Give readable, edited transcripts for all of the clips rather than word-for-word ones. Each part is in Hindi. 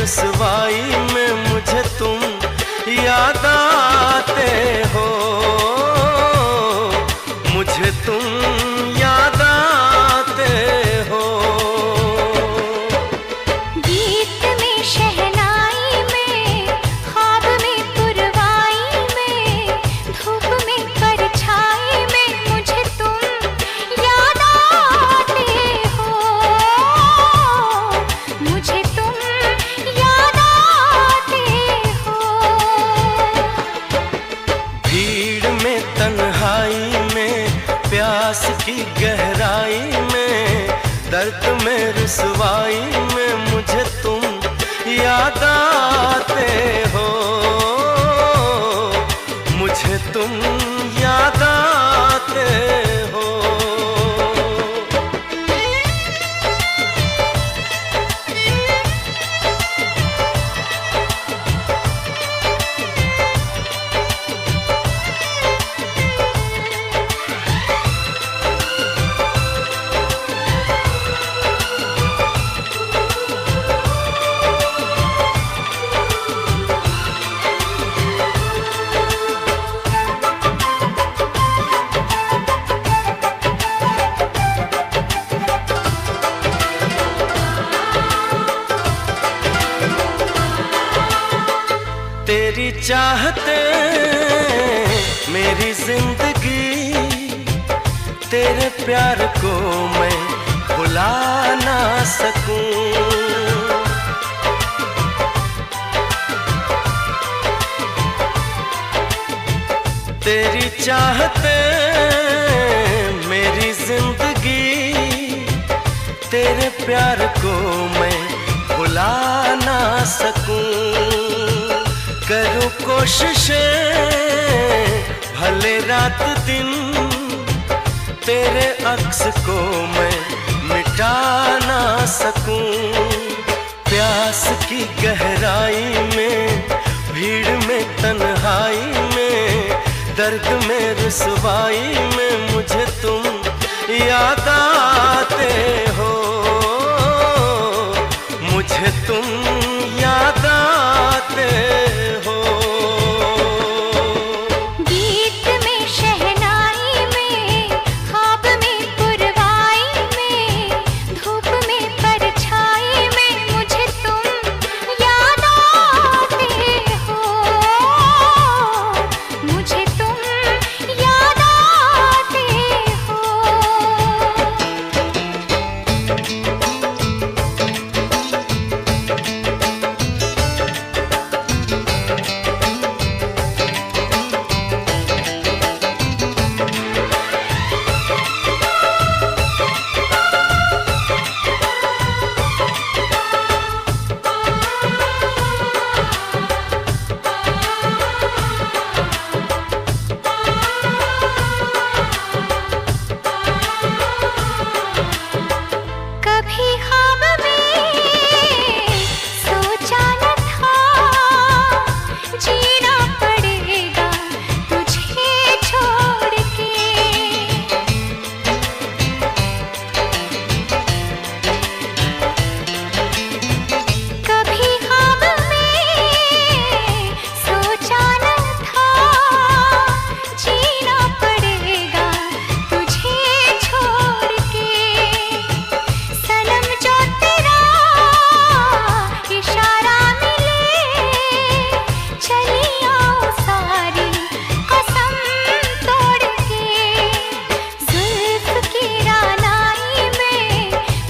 रुसवाई में मुझे तुम याद आते हो, मुझे तुम याद आते हो। गीत में शहनाई में, ख्वाब में पुरवाई में, धूप में परछाई में मुझे तुम याद आते हो, मुझे तुम याद आते हो। भीड़ में तन्हाई में, प्यास की गहराई में, दर्द में रुसवाई में मुझे तुम याद आते हो, मुझे तुम याद आते हो। तेरी चाहते मेरी जिंदगी, तेरे प्यार को मैं भुला ना सकूं। तेरी चाहते मेरी जिंदगी, तेरे प्यार को मैं भुला ना सकूं। करूं कोशिशें भले रात दिन, तेरे अक्स को मैं मिटा ना सकूं। प्यास की गहराई में, भीड़ में तन्हाई में, दर्द में रुसवाई में मुझे तुम याद आते हो, मुझे तुम याद आते हो। गीत में शहनाई में, ख्वाब में पुरवाई में, धूप में परछाई में मुझे तुम याद आते हो, मुझे तुम याद आते हो। कभी ख्वाब में सोचा न था, जीना पड़ेगा तुझे छोड़ के। कभी ख्वाब में सोचा न था, जीना पड़ेगा तुझे छोड़ के। सनम जो तेरा इशारा मिले, चली आओ सारी कसम तोड़ के। जुल्फ की रानाई में,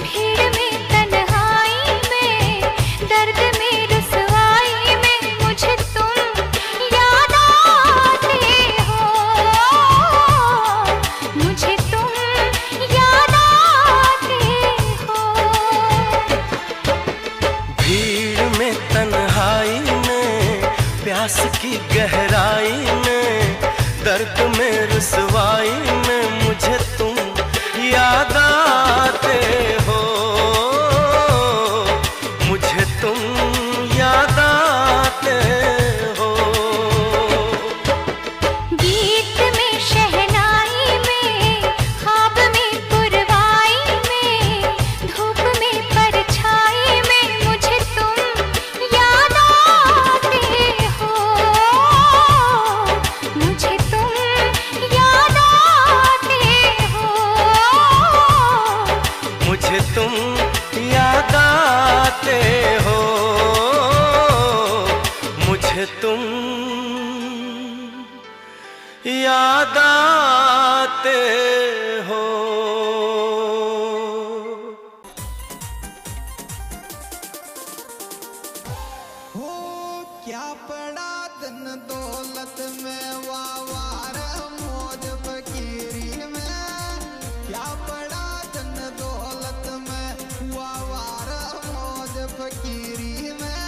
भीड़ में तन्हाई में, दर्द में रुसवाई में मुझे तुम याद आते हो, मुझे तुम याद आते हो। भीड़ में तन्हाई में, प्यास की गहराई में, दर्द में रुसवाई में मुझे तुम याद आते हो, मुझे तुम याद आते हो। गीत में शहनाई में, ख्वाब में पुरवाई में, धूप में परछाई में मुझे तुम आते हो, मुझे तुम याद आते हो। क्या पड़ा धन दौलत में, वावार मौज फकीरी में। क्या पड़ा धन दौलत में, वावार मौज फकीरी में।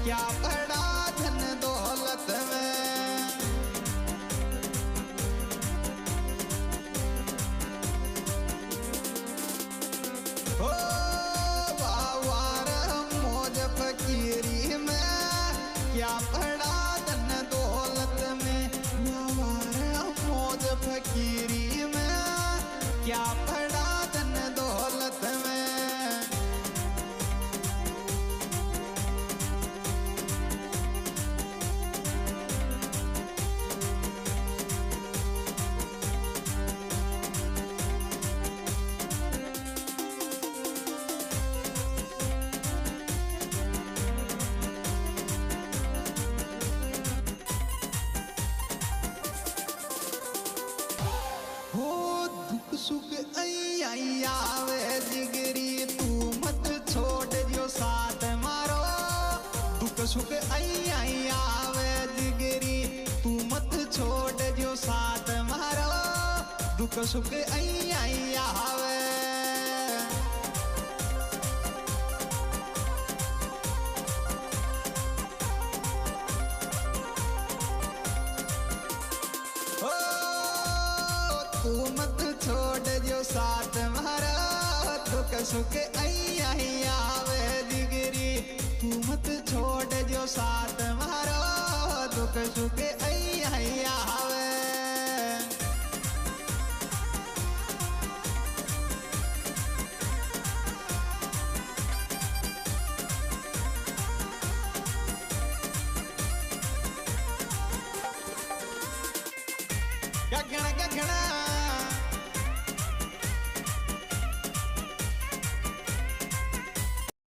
क्या पड़ा धन दौलत में। ओ वावार मौज फकीरी में। क्या पड़ा धन दौलत में, वावार मौज फकीरी में। क्या पड़ा धन दौलत में। हो दुख सुख आई आवे जिगरी, तू मत छोड़ जो साथ मारो। दुख सुख आई आवे जिगरी, तू मत छोड़ जो साथ मारो। दुख सुख आई आवे। ओ तू मत छोड़ जो साथ मारा। दुख सुख आई आवे जिगरी, तू मत छोड़ जो साथ मारा। दुख सुख आई आवे। गगन गगन